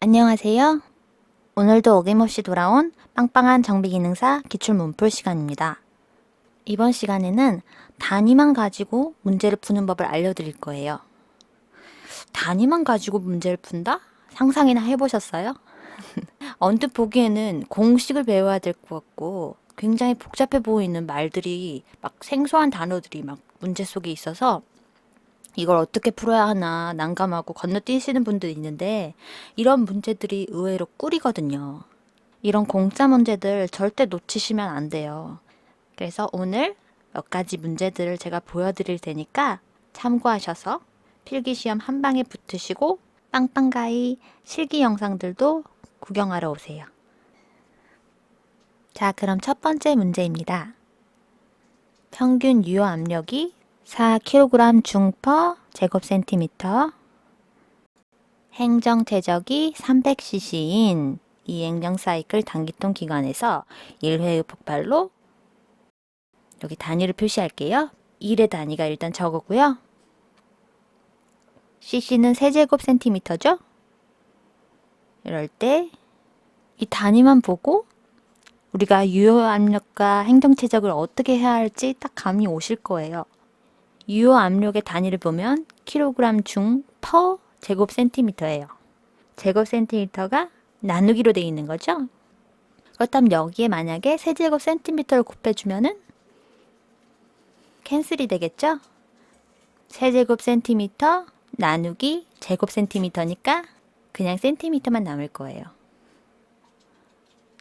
안녕하세요. 오늘도 어김없이 돌아온 빵빵한 정비기능사 기출문풀 시간입니다. 이번 시간에는 단위만 가지고 문제를 푸는 법을 알려드릴 거예요. 단위만 가지고 문제를 푼다? 상상이나 해보셨어요? 언뜻 보기에는 공식을 배워야 될 것 같고 굉장히 복잡해 보이는 말들이 막 생소한 단어들이 막 문제 속에 있어서 이걸 어떻게 풀어야 하나 난감하고 건너뛰시는 분들이 있는데 이런 문제들이 의외로 꿀이거든요. 이런 공짜 문제들 절대 놓치시면 안 돼요. 그래서 오늘 몇 가지 문제들을 제가 보여드릴 테니까 참고하셔서 필기시험 한 방에 붙으시고 빵빵가이 실기 영상들도 구경하러 오세요. 자, 그럼 첫 번째 문제입니다. 평균 유효 압력이 4kg 중/퍼 제곱센티미터, 행정 최적이 300cc인 이 행정 사이클 단기통 기관에서 1회의 폭발로 여기 단위를 표시할게요. 1의 단위가 일단 저거고요. cc는 세제곱센티미터죠? 이럴 때 이 단위만 보고 우리가 유효 압력과 행정 최적을 어떻게 해야 할지 딱 감이 오실 거예요. 유효 압력의 단위를 보면 킬로그램 중 퍼 제곱센티미터예요. 제곱센티미터가 나누기로 되어 있는 거죠. 그렇다면 여기에 만약에 세제곱센티미터를 곱해주면은 캔슬이 되겠죠? 세제곱센티미터 나누기 제곱센티미터니까 그냥 센티미터만 남을 거예요.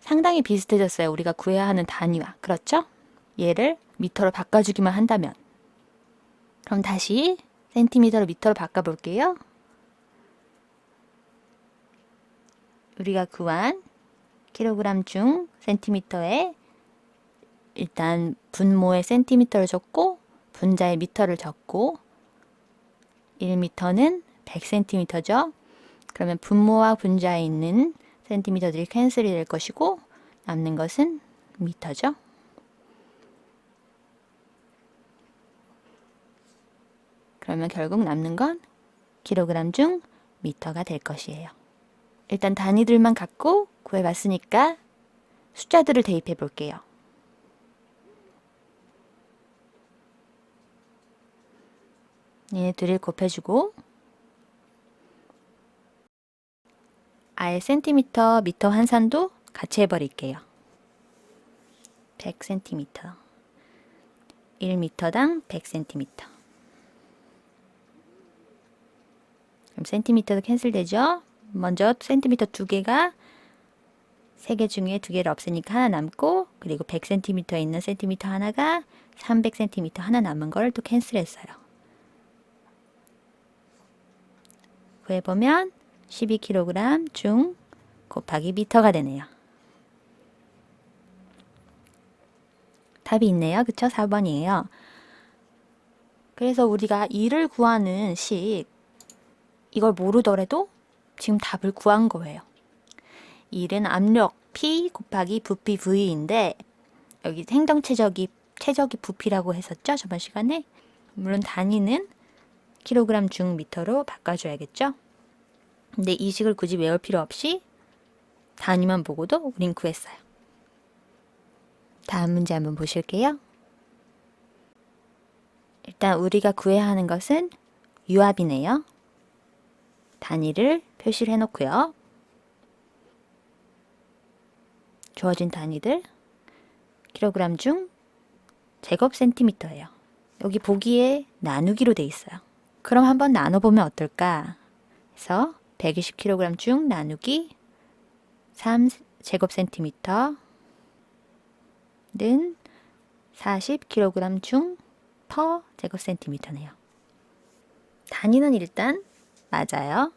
상당히 비슷해졌어요. 우리가 구해야 하는 단위와. 그렇죠? 얘를 미터로 바꿔주기만 한다면. 그럼 다시 센티미터로 미터로 바꿔볼게요. 우리가 구한 킬로그램 중 센티미터에 일단 분모의 센티미터를 적고 분자의 미터를 적고 1미터는 100cm죠. 그러면 분모와 분자에 있는 센티미터들이 캔슬이 될 것이고 남는 것은 미터죠. 그러면 결국 남는 건 킬로그램 중 미터가 될 것이에요. 일단 단위들만 갖고 구해봤으니까 숫자들을 대입해 볼게요. 얘네들을 곱해주고 아예 센티미터, 미터 환산도 같이 해버릴게요. 100cm 1m당 100cm. 그럼 센티미터도 캔슬되죠? 먼저 센티미터 2개가 3개 중에 2개를 없으니까 하나 남고, 그리고 100cm에 있는 센티미터 하나가 300cm 하나 남은 걸 또 캔슬했어요. 구해보면 12kg 중 곱하기 미터가 되네요. 답이 있네요. 그쵸? 4번이에요. 그래서 우리가 2를 구하는 식, 이걸 모르더라도 지금 답을 구한 거예요. 1은 압력 P 곱하기 부피 V인데 여기 행정 최적이 부피라고 했었죠? 저번 시간에. 물론 단위는 킬로그램 중 미터로 바꿔줘야겠죠? 근데 이 식을 굳이 외울 필요 없이 단위만 보고도 우린 구했어요. 다음 문제 한번 보실게요. 일단 우리가 구해야 하는 것은 유압이네요. 단위를 표시를 해놓고요. 주어진 단위들 킬로그램 중 제곱센티미터예요. 여기 보기에 나누기로 돼 있어요. 그럼 한번 나눠보면 어떨까? 그래서 120kg 중 나누기 3제곱센티미터는 40kg 중 퍼 제곱센티미터네요. 단위는 일단 맞아요.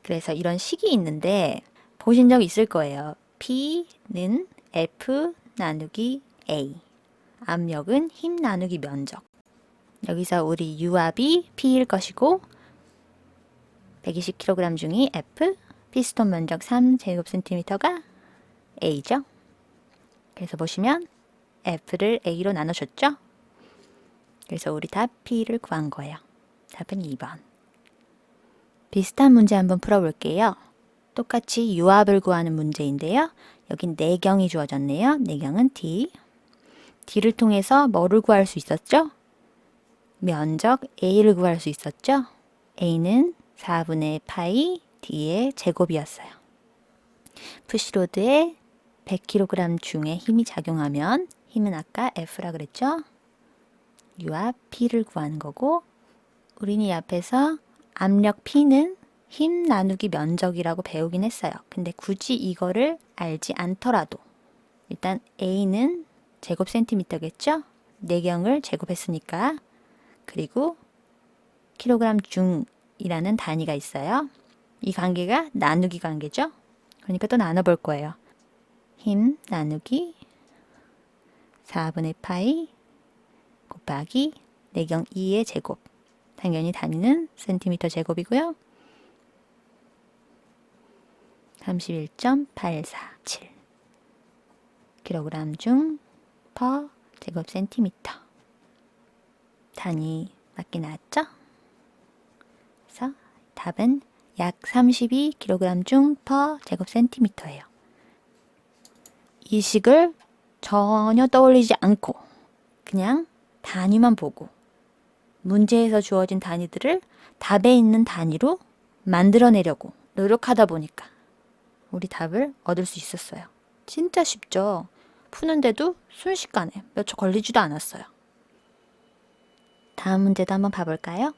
그래서 이런 식이 있는데 보신 적 있을 거예요. P는 F 나누기 A. 압력은 힘 나누기 면적. 여기서 우리 유압이 P일 것이고 120kg 중이 F, 피스톤 면적 3제곱센티미터가 A죠. 그래서 보시면 F를 A로 나눠줬죠. 그래서 우리 답 P를 구한 거예요. 답은 2번. 비슷한 문제 한번 풀어볼게요. 똑같이 유압을 구하는 문제인데요. 여긴 내경이 주어졌네요. 내경은 D. D를 통해서 뭐를 구할 수 있었죠? 면적 A를 구할 수 있었죠? A는 4분의 파이 D의 제곱이었어요. 푸시로드에 100kg 중에 힘이 작용하면 힘은 아까 F라 그랬죠? 유압 P를 구하는 거고 우린 이 앞에서 압력 P는 힘 나누기 면적이라고 배우긴 했어요. 근데 굳이 이거를 알지 않더라도 일단 A는 제곱 센티미터겠죠? 내경을 제곱했으니까. 그리고 킬로그램 중이라는 단위가 있어요. 이 관계가 나누기 관계죠? 그러니까 또 나눠볼 거예요. 힘 나누기 4분의 파이 곱하기 내경 2의 제곱. 당연히 단위는 센티미터 제곱이고요. 31.847 킬로그램 중 퍼 제곱 센티미터. 단위 맞게 나왔죠? 그래서 답은 약 32kg 중 퍼 제곱 센티미터예요. 이 식을 전혀 떠올리지 않고 그냥 단위만 보고 문제에서 주어진 단위들을 답에 있는 단위로 만들어내려고 노력하다 보니까 우리 답을 얻을 수 있었어요. 진짜 쉽죠? 푸는데도 순식간에 몇 초 걸리지도 않았어요. 다음 문제도 한번 봐볼까요?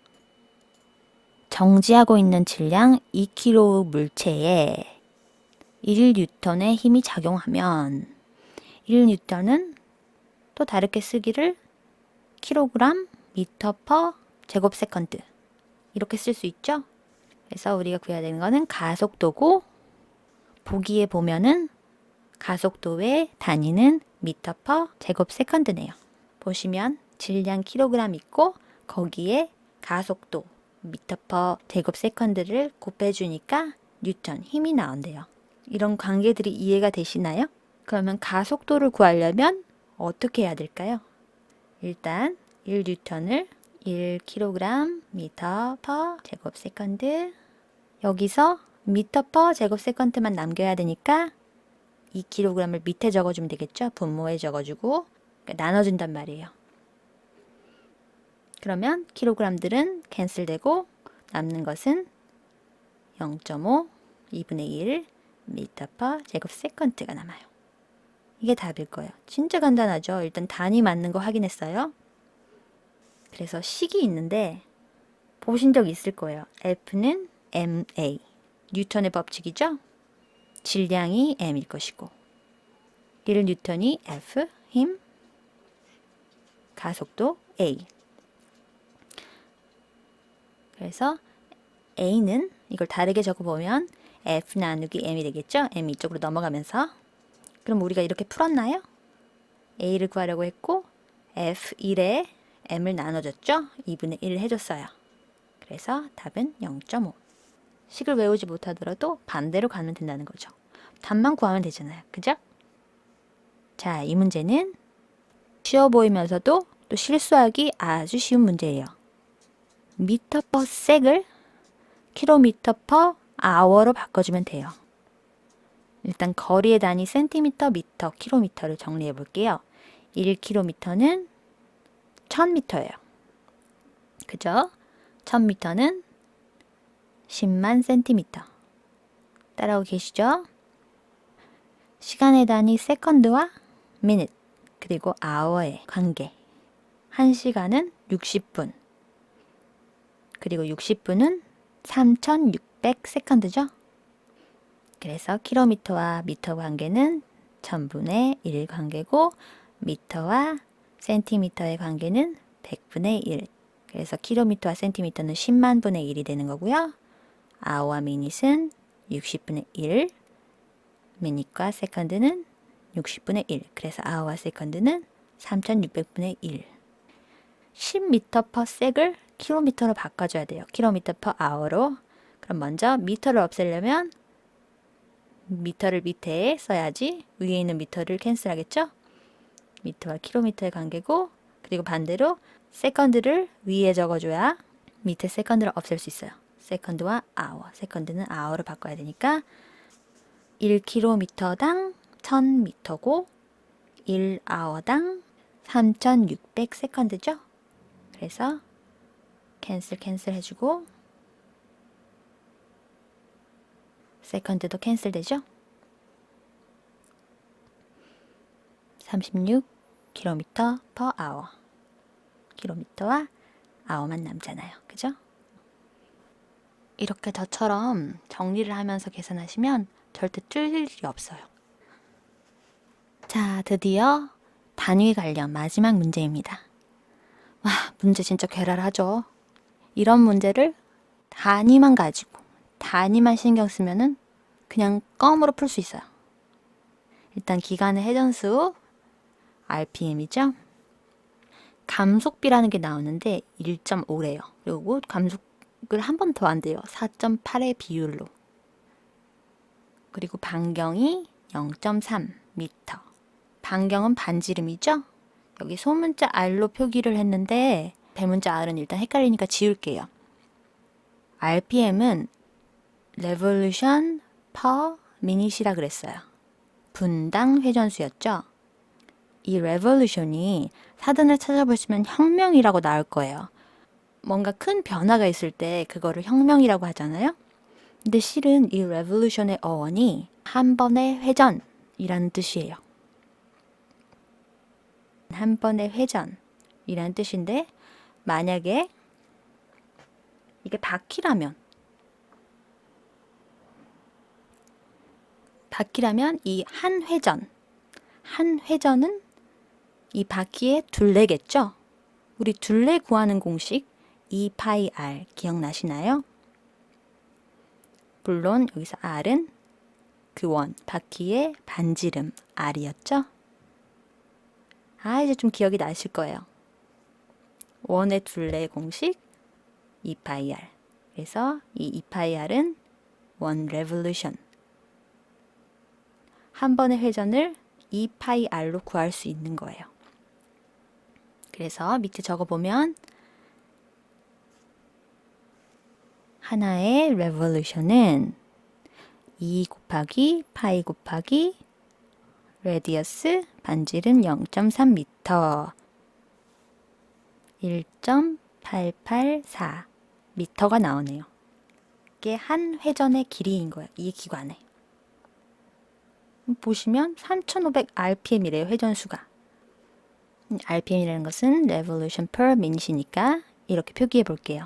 정지하고 있는 질량 2kg 물체에 1N의 힘이 작용하면 1N은 또 다르게 쓰기를 킬로그램 미터 퍼 제곱세컨드 이렇게 쓸 수 있죠? 그래서 우리가 구해야 되는 거는 가속도고 보기에 보면은 가속도의 단위는 미터 퍼 제곱세컨드네요. 보시면 질량 킬로그램 있고 거기에 가속도 미터 퍼 제곱세컨드를 곱해주니까 뉴턴 힘이 나온대요. 이런 관계들이 이해가 되시나요? 그러면 가속도를 구하려면 어떻게 해야 될까요? 일단 1뉴턴을 1kg 미터 퍼 제곱세컨드 여기서 미터 퍼 제곱세컨드만 남겨야 되니까 2kg을 밑에 적어주면 되겠죠? 분모에 적어주고 그러니까 나눠준단 말이에요. 그러면 킬로그램들은 캔슬되고 남는 것은 0.5 2분의 1 미터 퍼 제곱세컨드가 남아요. 이게 답일 거예요. 진짜 간단하죠? 일단 단위 맞는 거 확인했어요. 그래서 식이 있는데 보신 적 있을 거예요. F는 ma 뉴턴의 법칙이죠? 질량이 m일 것이고 1뉴턴이 F 힘 가속도 a 그래서 a는 이걸 다르게 적어보면 F 나누기 m이 되겠죠? m 이쪽으로 넘어가면서 그럼 우리가 이렇게 풀었나요? a를 구하려고 했고 F1에 m을 나눠줬죠? 2분의 1을 해줬어요. 그래서 답은 0.5. 식을 외우지 못하더라도 반대로 가면 된다는 거죠. 답만 구하면 되잖아요. 그죠? 자, 이 문제는 쉬워 보이면서도 또 실수하기 아주 쉬운 문제예요. 미터 퍼 섹을 킬로미터 퍼 아워로 바꿔주면 돼요. 일단 거리의 단위 센티미터, 미터, 킬로미터를 정리해 볼게요. 1km는 1000m예요. 그죠? 1000m는 10만 센티미터. 따라오고 계시죠? 시간의 단위 세컨드와 minute 그리고 hour의 관계. 1시간은 60분. 그리고 60분은 3600 세컨드죠? 그래서 킬로미터와 미터 관계는 1000분의 1 관계고 미터와 센티미터의 관계는 100분의 1. 그래서 킬로미터와 센티미터는 10만 분의 1이 되는 거고요. 아워와 미닛은 60분의 1. 미닛과 세컨드는 60분의 1. 그래서 아워와 세컨드는 3600분의 1. 10m per sec을 킬로미터로 바꿔줘야 돼요. 킬로미터 per hour로. 그럼 먼저 미터를 없애려면 미터를 밑에 써야지 위에 있는 미터를 캔슬하겠죠? 미터와 킬로미터의 관계고 그리고 반대로 세컨드를 위에 적어줘야 밑에 세컨드를 없앨 수 있어요. 세컨드와 아워. 세컨드는 아워로 바꿔야 되니까 1km당 1000m고 1아워당 3600 세컨드죠. 그래서 캔슬 해주고 세컨드도 캔슬 되죠. 36km per hour. 킬로미터와 아워만 남잖아요. 그죠? 이렇게 저처럼 정리를 하면서 계산하시면 절대 틀릴 일이 없어요. 자, 드디어 단위 관련 마지막 문제입니다. 와, 문제 진짜 괴랄하죠? 이런 문제를 단위만 가지고, 단위만 신경 쓰면은 그냥 껌으로 풀 수 있어요. 일단 기간의 회전수, RPM이죠? 감속비라는 게 나오는데 1.5래요. 그리고 감속을 한 번 더 한대요. 4.8의 비율로. 그리고 반경이 0.3m. 반경은 반지름이죠? 여기 소문자 R로 표기를 했는데 대문자 R은 일단 헷갈리니까 지울게요. RPM은 Revolution per Minute이라 그랬어요. 분당 회전수였죠? 이 revolution이 사전을 찾아보시면 혁명이라고 나올 거예요. 뭔가 큰 변화가 있을 때 그거를 혁명이라고 하잖아요. 근데 실은 이 revolution의 어원이 한 번의 회전이라는 뜻이에요. 한 번의 회전이라는 뜻인데 만약에 이게 바퀴라면 이 한 회전은 이 바퀴의 둘레겠죠? 우리 둘레 구하는 공식 2πr 기억나시나요? 물론 여기서 r은 그 원, 바퀴의 반지름 r이었죠? 이제 좀 기억이 나실 거예요. 원의 둘레 공식 2πr. 그래서 이 2πr은 원 revolution. 한 번의 회전을 2πr로 구할 수 있는 거예요. 그래서 밑에 적어보면 하나의 revolution은 2 곱하기 파이 곱하기 radius 반지름 0.3m 1.884 미터가 나오네요. 이게 한 회전의 길이인 거예요. 이 기관에. 보시면 3500rpm이래요. 회전수가. rpm이라는 것은 revolution per minute이니까 이렇게 표기해 볼게요.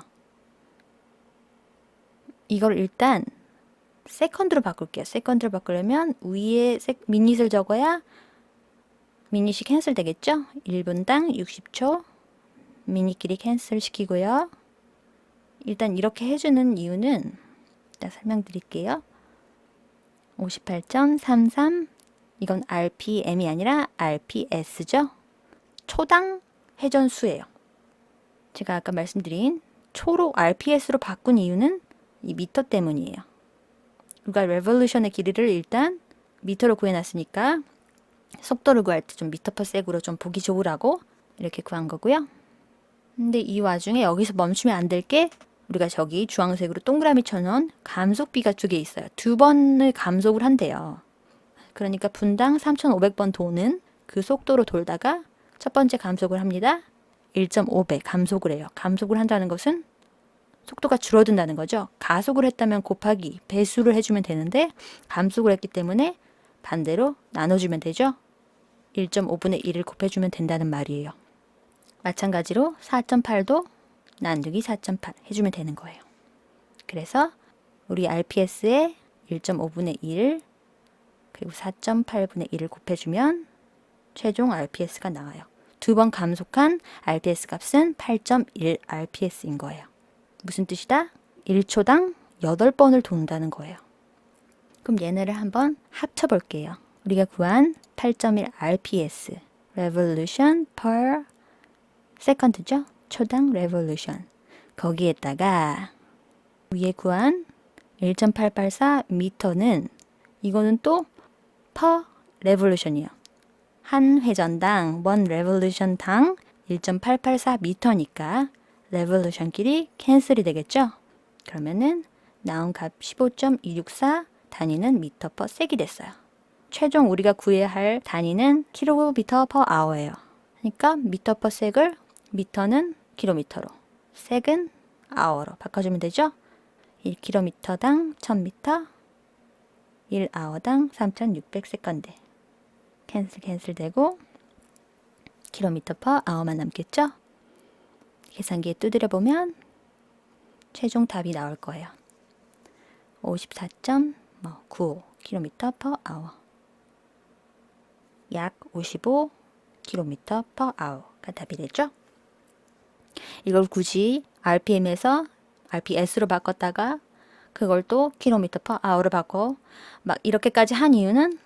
이걸 일단 세컨드로 바꿀게요. 세컨드로 바꾸려면 위에 미닛을 적어야 미닛이 캔슬 되겠죠? 1분당 60초 미닛끼리 캔슬 시키고요. 일단 이렇게 해주는 이유는 일단 설명드릴게요. 58.33 이건 RPM이 아니라 RPS죠? 초당 회전수예요. 제가 아까 말씀드린 초로 RPS로 바꾼 이유는 이 미터 때문이에요. 우리가 revolution의 길이를 일단 미터로 구해놨으니까 속도를 구할 때 좀 미터 퍼 섹으로 좀 보기 좋으라고 이렇게 구한 거고요. 근데 이 와중에 여기서 멈추면 안 될 게 우리가 저기 주황색으로 동그라미 쳐놓은 감속비가 2개 있어요. 2번을 감속을 한대요. 그러니까 분당 3,500번 도는 그 속도로 돌다가 첫 번째 감속을 합니다. 1.5배 감속을 해요. 감속을 한다는 것은 속도가 줄어든다는 거죠. 가속을 했다면 곱하기 배수를 해주면 되는데 감속을 했기 때문에 반대로 나눠주면 되죠. 1.5분의 1을 곱해주면 된다는 말이에요. 마찬가지로 4.8도 나누기 4.8 해주면 되는 거예요. 그래서 우리 RPS에 1.5분의 1 그리고 4.8분의 1을 곱해주면 최종 RPS가 나와요. 2번 감속한 RPS 값은 8.1 RPS인 거예요. 무슨 뜻이다? 1초당 8번을 돈다는 거예요. 그럼 얘네를 한번 합쳐볼게요. 우리가 구한 8.1 RPS Revolution per Second죠? 초당 revolution. 거기에다가 위에 구한 1.884 미터는 이거는 또 per revolution이에요. 한 회전당 one revolution당 1.884 미터니까 revolution끼리 캔슬이 되겠죠? 그러면은 나온 값 15.264, 단위는 미터 퍼 섹이 됐어요. 최종 우리가 구해야 할 단위는 킬로미터 퍼 아워예요. 그러니까 미터 퍼 섹을 미터는 킬로미터로, 섹은 아워로 바꿔주면 되죠? 1km당 1000m, 1아워당 3600세컨드. 캔슬 되고 킬로미터 퍼 아워만 남겠죠? 계산기에 두드려 보면 최종 답이 나올 거예요. 54.95 km per hour. 약 55 km per hour가 답이 되죠? 이걸 굳이 RPM에서 RPS로 바꿨다가 그걸 또 km per hour로 바꿔 막 이렇게까지 한 이유는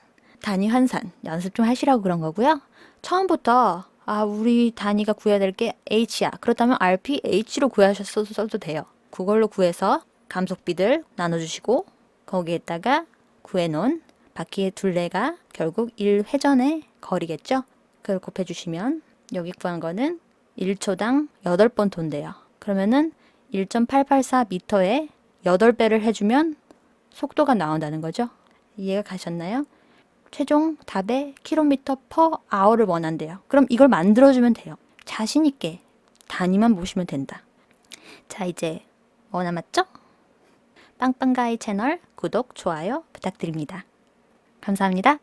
단위 환산 연습 좀 하시라고 그런 거고요. 처음부터 우리 단위가 구해야 될 게 H야. 그렇다면 RPH로 구하셨어도 돼요. 그걸로 구해서 감속비들 나눠주시고 거기에다가 구해놓은 바퀴의 둘레가 결국 1회전의 거리겠죠. 그걸 곱해주시면 여기 구한 거는 1초당 8번 돈대요. 그러면은 1.884m에 8배를 해주면 속도가 나온다는 거죠. 이해가 가셨나요? 최종 답에 킬로미터 퍼 아워를 원한대요. 그럼 이걸 만들어주면 돼요. 자신 있게 단위만 보시면 된다. 자, 이제 뭐 남았죠? 빵빵가이 채널 구독, 좋아요 부탁드립니다. 감사합니다.